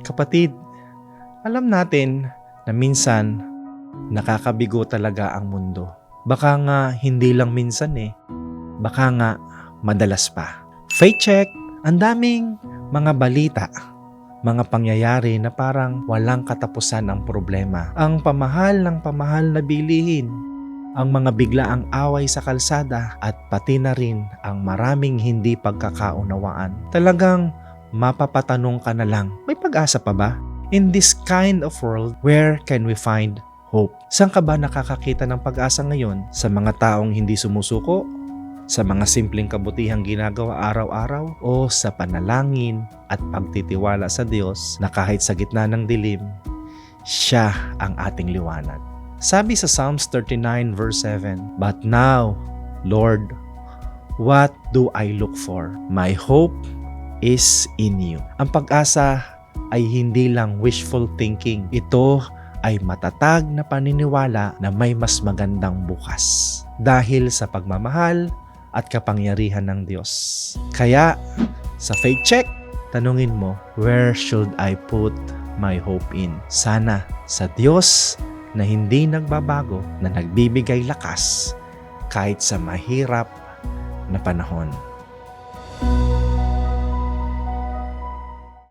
Kapatid, alam natin na minsan nakakabigo talaga ang mundo. Baka nga hindi lang minsan baka nga madalas pa. Faith check, ang daming mga balita, mga pangyayari na parang walang katapusan ang problema. Ang pamahal ng pamahal na bilihin, ang mga biglaang away sa kalsada at pati na rin ang maraming hindi pagkakaunawaan. Talagang mapapatanong ka na lang, may pag-asa pa ba? In this kind of world, where can we find hope? Saan ka ba nakakakita ng pag-asa ngayon? Sa mga taong hindi sumusuko? Sa mga simpleng kabutihang ginagawa araw-araw? O sa panalangin at pagtitiwala sa Diyos na kahit sa gitna ng dilim, Siya ang ating liwanag? Sabi sa Psalms 39 verse 7, "But now, Lord, what do I look for? My hope is in you." Ang pag-asa ay hindi lang wishful thinking. Ito ay matatag na paniniwala na may mas magandang bukas dahil sa pagmamahal at kapangyarihan ng Diyos. Kaya, sa faith check, tanungin mo, where should I put my hope in? Sana sa Diyos na hindi nagbabago, na nagbibigay lakas kahit sa mahirap na panahon.